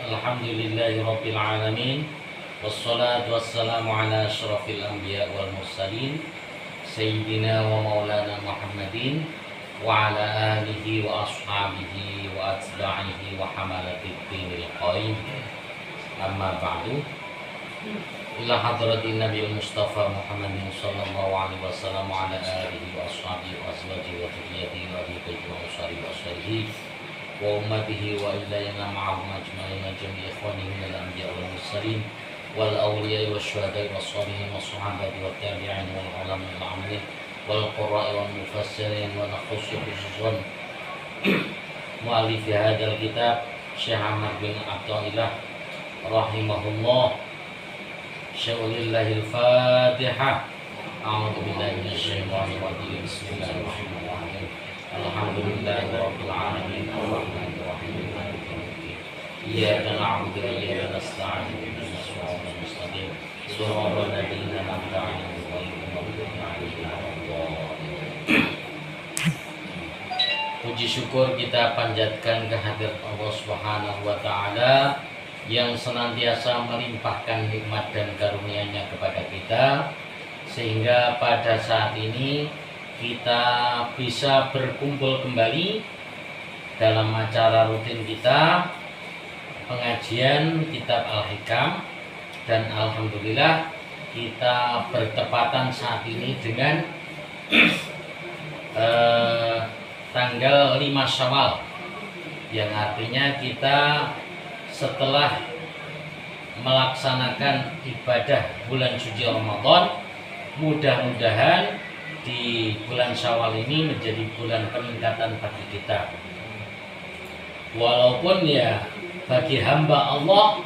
Alhamdulillahi Rabbil Alamin. Wassalatu wassalamu ala asyrafil anbiya wal mursalin Sayyidina wa maulana Muhammadin wa ala alihi wa ashabihi wa atba'ihi wa hamalati dinil qaim. Amma ba'du. Ila hadratin Nabi Mustafa Muhammadin sallallahu alaihi wasallam wa ala alihi wa ashabihi wa azwajihi wa dhurriyyatihi wa ahli baitihi wa usari wa ashabihi wa ummatihi wa ilayna ma'ahum ajma'in jami'i ikhwanihi minal anbiya wal mursalin wal awliya wa syuhada'i wa shalihin wa sahabati wa tabi'in wal ulama wal amilin wal qurra'i wal mufassirin wa nakhussu khususan mu'allifi hadzal kitab Syekh Ahmad bin Athaillah rahimahullah. Sya'ulillahil Fatihah. A'udzu billahi minasyaitonir rajim. Bismillahirrahmanirrahim. Alhamdulillahi rabbil alamin. Arrahmanir rahim. Maliki yaumiddin. Iyyaka na'budu wa iyyaka nasta'in. Ihdinas siratal mustaqim. Shiratal ladzina an'amta 'alaihim ghairil maghdubi 'alaihim waladdallin. Puji syukur kita panjatkan kehadirat Allah Subhanahu wa taala yang senantiasa melimpahkan nikmat dan karunia-Nya kepada kita, sehingga pada saat ini kita bisa berkumpul kembali dalam acara rutin kita, pengajian kitab Al-Hikam, dan alhamdulillah kita bertepatan saat ini dengan tanggal 5 Syawal, yang artinya kita setelah melaksanakan ibadah bulan suci Ramadan, mudah-mudahan di bulan Syawal ini menjadi bulan peningkatan bagi kita. Walaupun ya bagi hamba Allah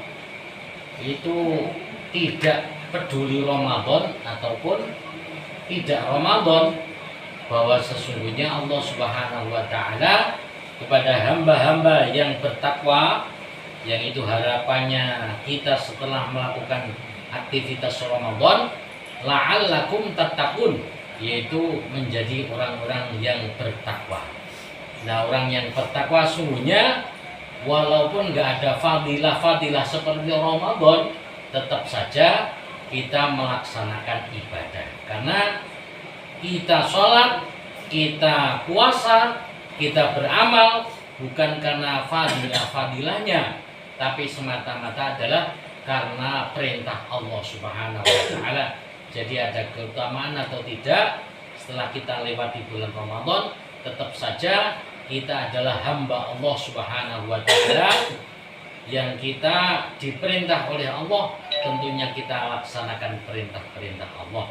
itu tidak peduli Ramadan ataupun tidak Ramadan, bahwa sesungguhnya Allah Subhanahu wa taala kepada hamba-hamba yang bertakwa, yang itu harapannya kita setelah melakukan aktivitas Ramadan, la'allakum tattaqun, yaitu menjadi orang-orang yang bertakwa. Nah, orang yang bertakwa sungguhnya walaupun nggak ada fadilah-fadilah seperti Ramadan, tetap saja kita melaksanakan ibadah. Karena kita sholat, kita puasa, kita beramal bukan karena fadilah-fadilahnya, tapi semata-mata adalah karena perintah Allah Subhanahu wa taala. Jadi ada keutamaan atau tidak setelah kita lewati bulan Ramadan, tetap saja kita adalah hamba Allah Subhanahu wa taala yang kita diperintah oleh Allah, tentunya kita laksanakan perintah-perintah Allah.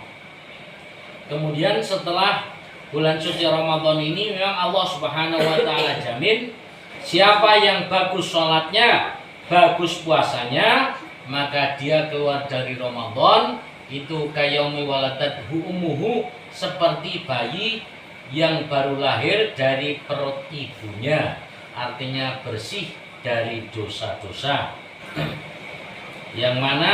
Kemudian setelah bulan suci Ramadan ini memang Allah Subhanahu wa taala jamin siapa yang bagus sholatnya, bagus puasanya, maka dia keluar dari Ramadan itu kayaumi waladatuhu ummuhu, seperti bayi yang baru lahir dari perut ibunya, artinya bersih dari dosa-dosa. Yang mana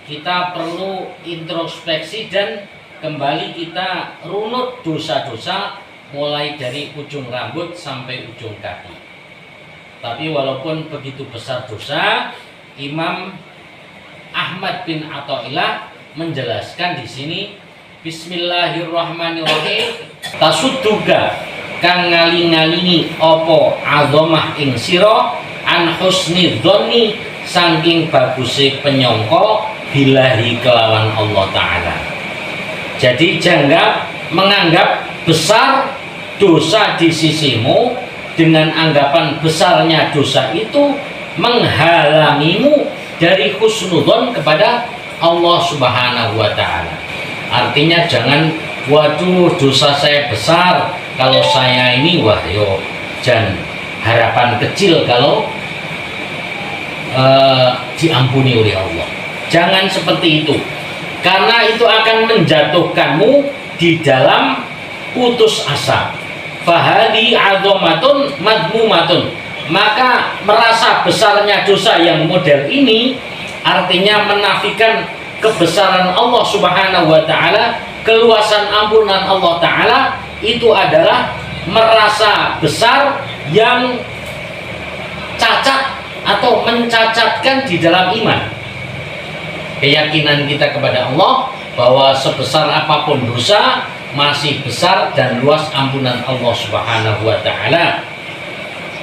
kita perlu introspeksi dan kembali kita runut dosa-dosa mulai dari ujung rambut sampai ujung kaki. Tapi walaupun begitu besar dosa, Imam Ahmad bin Athaillah menjelaskan di sini, Bismillahirrahmanirrahim, tasudduga kang ngaling-ngalingi opo azamah ing sira an husni dzanni, saking baguse penyangka billahi kelawan Allah taala. Jadi jangan menganggap besar dosa di sisimu, dengan anggapan besarnya dosa itu menghalangimu dari husnudzon kepada Allah Subhanahu wa taala. Artinya jangan, waduh dosa saya besar, kalau saya ini wah yo, jangan harapan kecil kalau diampuni oleh Allah. Jangan seperti itu. Karena itu akan menjatuhkanmu di dalam putus asa. Fahadi azomatun madmumatun. Maka merasa besarnya dosa yang model ini artinya menafikan kebesaran Allah Subhanahu wa taala, keluasan ampunan Allah taala, itu adalah merasa besar yang cacat atau mencacatkan di dalam iman. Keyakinan kita kepada Allah bahwa sebesar apapun dosa masih besar dan luas ampunan Allah Subhanahu wa taala.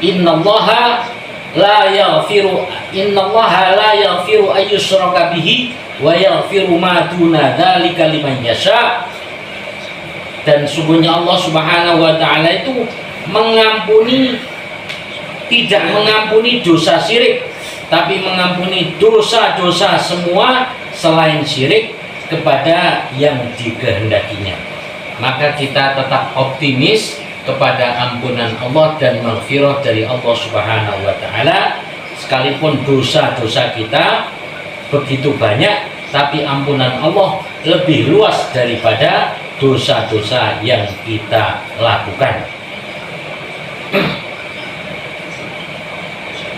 Innallaha la yaghfiru ayyushraka bihi wa yaghfiru ma duna dzalika liman yasha. Dan sungguhnya Allah Subhanahu wa taala itu tidak mengampuni dosa syirik, tapi mengampuni dosa-dosa semua selain syirik kepada yang dikehendakinya. Maka kita tetap optimis kepada ampunan Allah dan maghfirah dari Allah Subhanahu wa taala, sekalipun dosa-dosa kita begitu banyak, tapi ampunan Allah lebih luas daripada dosa-dosa yang kita lakukan.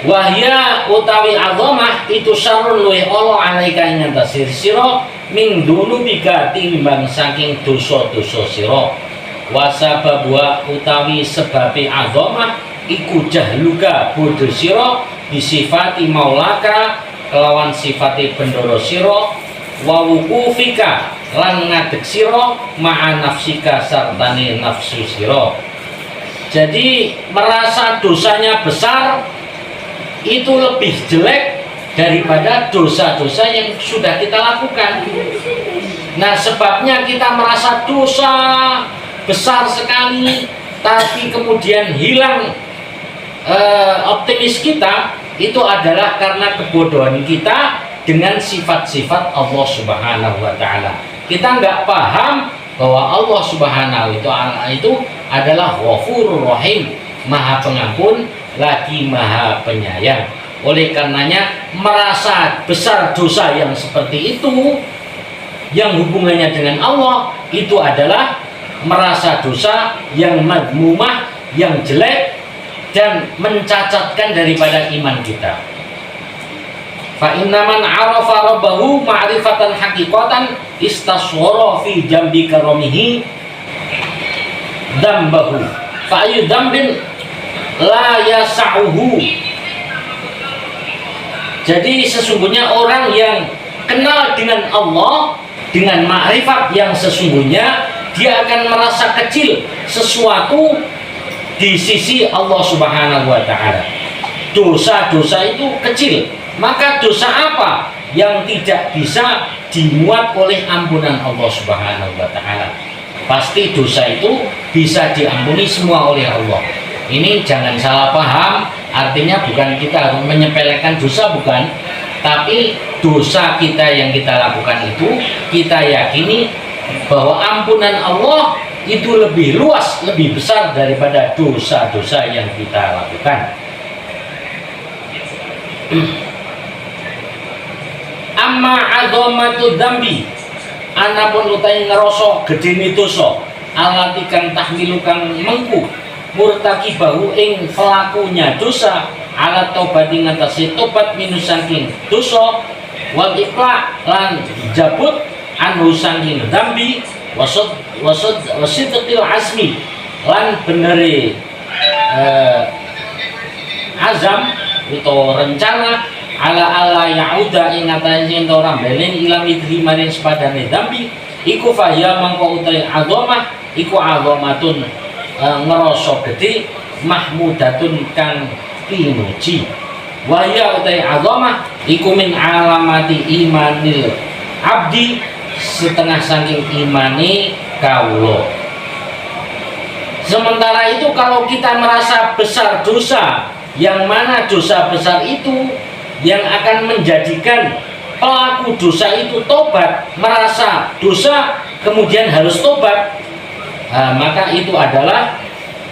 Wahya utawi azamah itu syarrun luwih ala alaika ing ngatasi sira min dunubika timbang saking dosa-dosa sira. Wasababwa utawi sebabe azamah iku jahluka bodho sira disifati maulaka kelawan sifati bendoro sira wa wuqufika lan ngadeg sira ma'a nafsika sartane nafsu sira. Jadi merasa dosanya besar itu lebih jelek daripada dosa-dosa yang sudah kita lakukan. Nah, sebabnya kita merasa dosa besar sekali, tapi kemudian hilang optimis kita, itu adalah karena kebodohan kita dengan sifat-sifat Allah Subhanahu wa taala. Kita nggak paham bahwa Allah Subhanahu itu adalah Ghafurur Rahim, Maha Pengampun lagi Maha Penyayang. Oleh karenanya merasa besar dosa yang seperti itu yang hubungannya dengan Allah itu adalah merasa dosa yang madmumah, yang jelek dan mencacatkan daripada iman kita. Fa inna man arafa rabbahu ma'rifatan haqiqatan istaswara fi jambi karamihi dambahu fa ayu dambin la yasa'uhu. Jadi sesungguhnya orang yang kenal dengan Allah dengan makrifat yang sesungguhnya, dia akan merasa kecil sesuatu di sisi Allah Subhanahu wa taala. Dosa-dosa itu kecil. Maka dosa apa yang tidak bisa dimuat oleh ampunan Allah Subhanahu wa taala? Pasti dosa itu bisa diampuni semua oleh Allah. Ini jangan salah paham, artinya bukan kita harus menyepelekan dosa, bukan. Tapi dosa kita yang kita lakukan itu kita yakini bahwa ampunan Allah itu lebih luas, lebih besar daripada dosa-dosa yang kita lakukan. Amma azamatu dzambi, anapun utai ngerasa gedene dosa, alati kang tahmilu kang mengku murtakibahu ing pelakunya dosa, ala taubati ngatasi tobat minus saking dosa, wal iqla lan jabut anu saking dzambi, wasidqil azmi lan benere azam atau rencana ala yauda ing atase ora balen ilang idri maring sepadane dambi iku faya mangko utai azamah iku azamatun ngerasa gede mahmudatun kang pinuji waya utai azamah iku min alamati imanil abdi setengah saking imani kawula. Sementara itu kalau kita merasa besar dosa, yang mana dosa besar itu yang akan menjadikan pelaku dosa itu tobat, merasa dosa kemudian harus tobat, maka itu adalah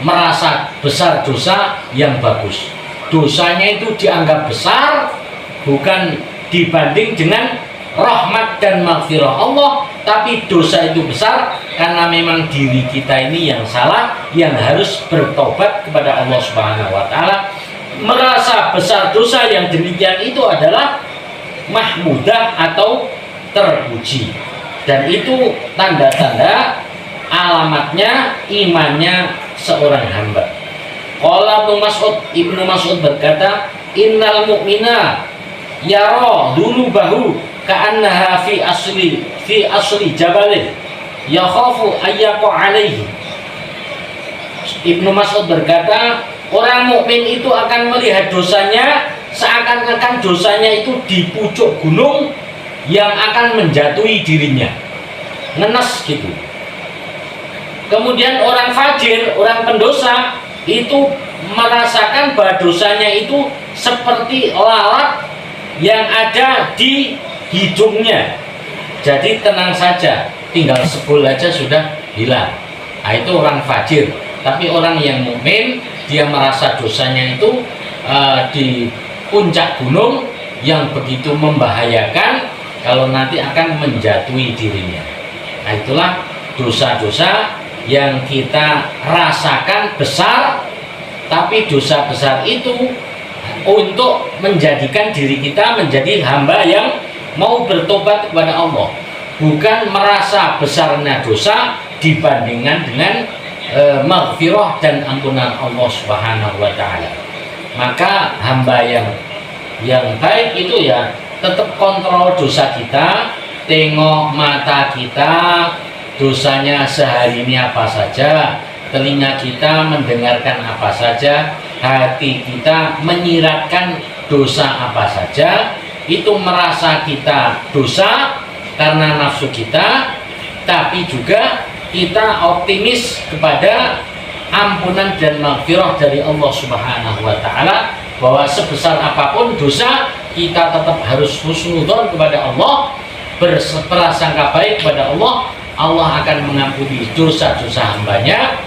merasa besar dosa yang bagus. Dosanya itu dianggap besar bukan dibanding dengan rahmat dan maghfirah Allah, tapi dosa itu besar karena memang diri kita ini yang salah, yang harus bertobat kepada Allah Subhanahu wa taala. Merasa besar dosa yang demikian itu adalah mahmudah atau terpuji, dan itu tanda-tanda alamatnya imannya seorang hamba. Qala Ibnu Mas'ud berkata, innal mu'mina yara dunubahu ka'annaha fi asli jabalin yakhafu ayyaqa alaihi. Ibnu Mas'ud berkata, orang mukmin itu akan melihat dosanya seakan-akan dosanya itu di pucuk gunung yang akan menjatuhi dirinya, ngenes gitu. Kemudian orang fajir, orang pendosa itu merasakan bahwa dosanya itu seperti lalat yang ada di hidungnya. Jadi tenang saja, tinggal sebul aja sudah hilang. Nah, itu orang fajir. Tapi orang yang mukmin, dia merasa dosanya itu di puncak gunung yang begitu membahayakan kalau nanti akan menjatuhi dirinya. Nah, itulah dosa-dosa yang kita rasakan besar, tapi dosa besar itu untuk menjadikan diri kita menjadi hamba yang mau bertobat kepada Allah, bukan merasa besarnya dosa dibandingkan dengan maghfirah dan ampunan Allah Subhanahu wa taala. Maka hamba yang baik itu ya tetap kontrol dosa kita, tengok mata kita dosanya sehari ini apa saja, telinga kita mendengarkan apa saja, hati kita menyiratkan dosa apa saja. Itu merasa kita dosa karena nafsu kita, tapi juga kita optimis kepada ampunan dan maghfirah dari Allah Subhanahu wa taala, bahwa sebesar apapun dosa kita tetap harus husnudzon kepada Allah, berprasangka baik kepada Allah. Allah akan mengampuni dosa-dosa hambanya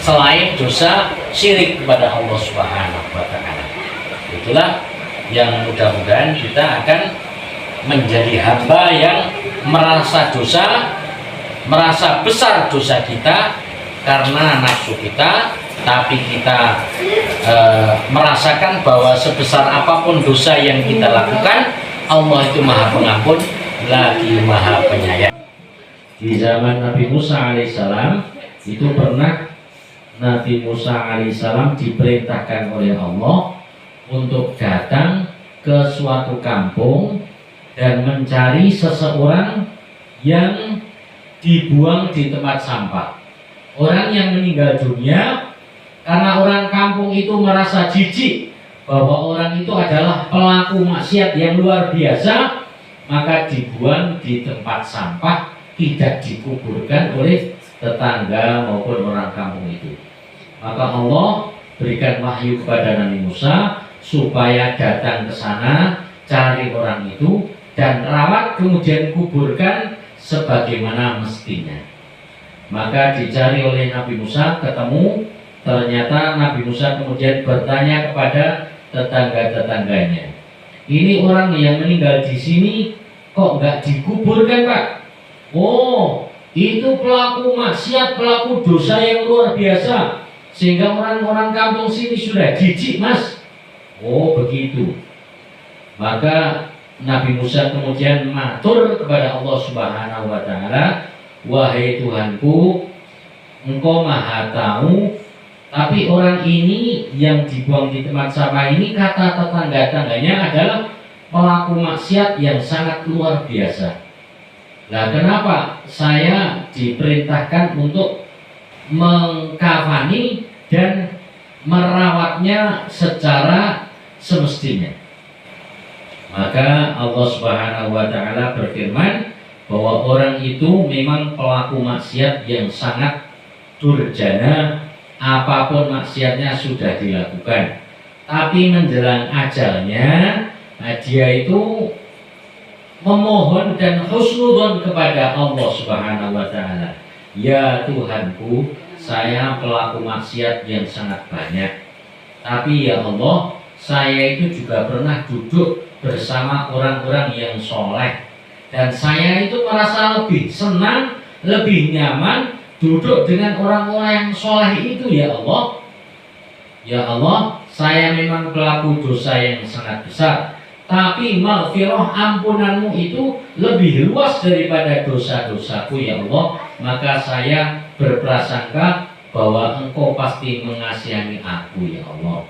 selain dosa syirik kepada Allah Subhanahu wa taala. Itulah yang mudah-mudahan kita akan menjadi hamba yang merasa dosa, merasa besar dosa kita karena nafsu kita, tapi kita merasakan bahwa sebesar apapun dosa yang kita lakukan, Allah itu Maha Pengampun lagi Maha Penyayang. Di zaman Nabi Musa alaihissalam itu pernah Nabi Musa alaihissalam diperintahkan oleh Allah untuk datang ke suatu kampung dan mencari seseorang yang dibuang di tempat sampah. Orang yang meninggal dunia karena orang kampung itu merasa jijik bahwa orang itu adalah pelaku maksiat yang luar biasa, maka dibuang di tempat sampah, tidak dikuburkan oleh tetangga maupun orang kampung itu. Maka Allah berikan wahyu kepada Nabi Musa supaya datang ke sana, cari orang itu dan rawat, kemudian kuburkan sebagaimana mestinya. Maka dicari oleh Nabi Musa, ketemu. Ternyata Nabi Musa kemudian bertanya kepada tetangga-tetangganya, ini orang yang meninggal di sini kok nggak dikuburkan, Pak? Oh, itu pelaku maksiat, pelaku dosa yang luar biasa, sehingga orang-orang kampung sini sudah jijik, Mas. Oh, begitu. Maka Nabi Musa kemudian matur kepada Allah Subhanahu wa taala, wahai Tuhanku, Engkau Maha tahu, tapi orang ini yang dibuang di tempat sampah ini, kata tetangga-tetangganya, adalah pelaku maksiat yang sangat luar biasa. Nah, kenapa saya diperintahkan untuk mengkafani dan merawatnya secara semestinya? Maka Allah Subhanahu wa taala berfirman bahwa orang itu memang pelaku maksiat yang sangat durjana, apapun maksiatnya sudah dilakukan. Tapi menjelang ajalnya, dia itu memohon dan husnudzon kepada Allah Subhanahu wa taala. Ya Tuhanku, saya pelaku maksiat yang sangat banyak. Tapi ya Allah, saya itu juga pernah duduk bersama orang-orang yang soleh, dan saya itu merasa lebih senang, lebih nyaman duduk dengan orang-orang yang soleh itu. Ya Allah, ya Allah, saya memang pelaku dosa yang sangat besar, tapi maghfirah ampunanmu itu lebih luas daripada dosa-dosaku ya Allah. Maka saya berprasangka bahwa Engkau pasti mengasihi aku ya Allah.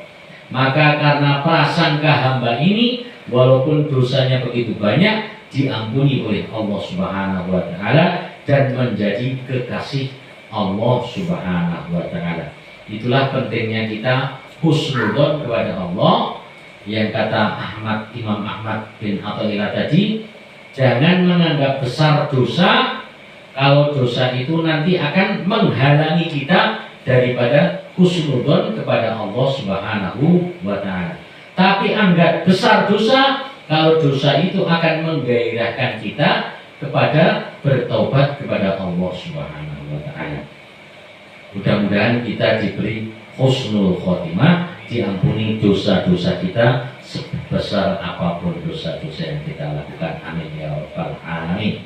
Maka karena prasangka hamba ini, walaupun dosanya begitu banyak, diampuni oleh Allah Subhanahu wa Ta'ala dan menjadi kekasih Allah Subhanahu wa Ta'ala. Itulah pentingnya kita husnudzon kepada Allah. Yang kata Imam Ahmad bin Athaillah tadi, jangan menganggap besar dosa, kalau dosa itu nanti akan menghalangi kita daripada husnudzon kepada Allah Subhanahu wa Ta'ala. Tapi anggap besar dosa, kalau dosa itu akan menggairahkan kita kepada bertobat kepada Allah Subhanahu wa Ta'ala. Mudah-mudahan kita diberi husnul khotimah, diampuni dosa-dosa kita sebesar apapun dosa-dosa yang kita lakukan. Amin ya rabbal alamin.